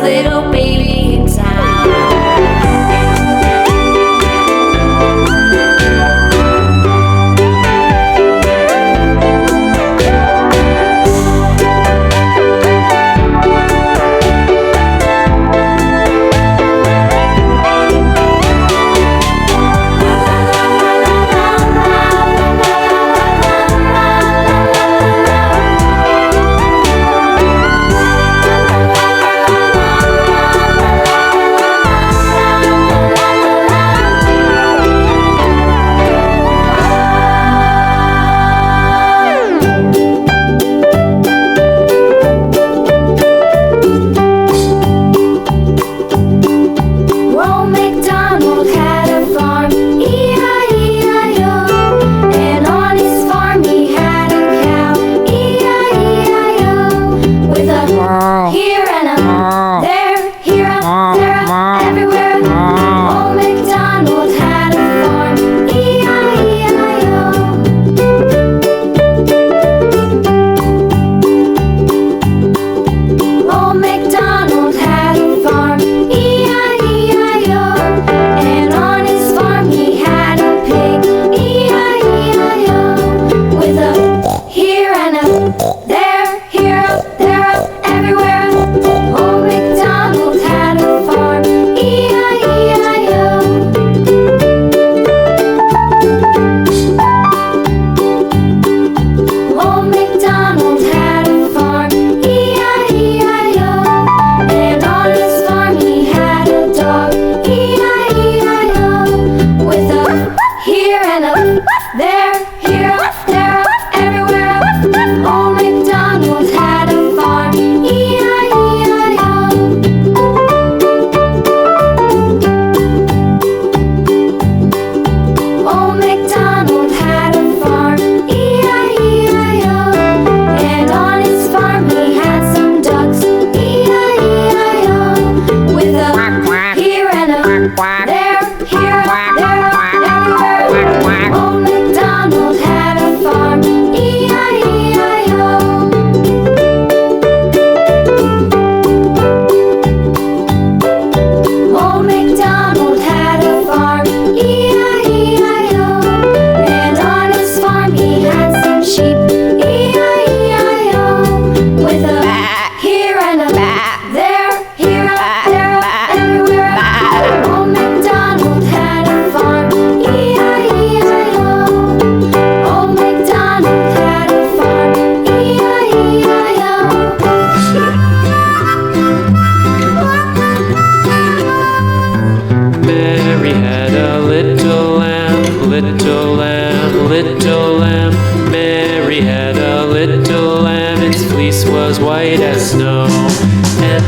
little baby in town. Old MacDonald had a farm, E-I-E-I-O. And on his farm he had a cow, E-I-E-I-O. With a here and a there, here a, there a, everywhere. Old MacDonald had a farm, E-I-E-I-O. Old MacDonald had a farm, E-I-E-I-O. And on his farm he had a pig, E-I-E-I-O. With a here and a there, here a, there a, everywhere. Old MacDonald had a farm, E-I-E-I-O. Old MacDonald had a farm, E-I-E-I-O. And on his farm he had a dog, E-I-E-I-O. With a here and a there, here a, there a, everywhere. Old MacDonald had a farm, E-I-E-I-O. Old MacDonald had a farm, E-I-E-I-O. And on his farm he had some ducks, E-I-E-I-O. With a here and a there, here a, there a, everywhere. Old MacDonald had a farm, E-I-E-I-O. Old MacDonald had a farm, E-I-E-I-O. And on his farm he had some sheep, E-I-E-I-O. With a here and a there, here a, there a, everywhere. Old MacDonald had a farm, E-I-E-I-O. Old MacDonald had a farm, E-I-E-I-O. Mary had a little lamb, little lamb, little lamb. Mary had a little lamb, its fleece was white as snow. And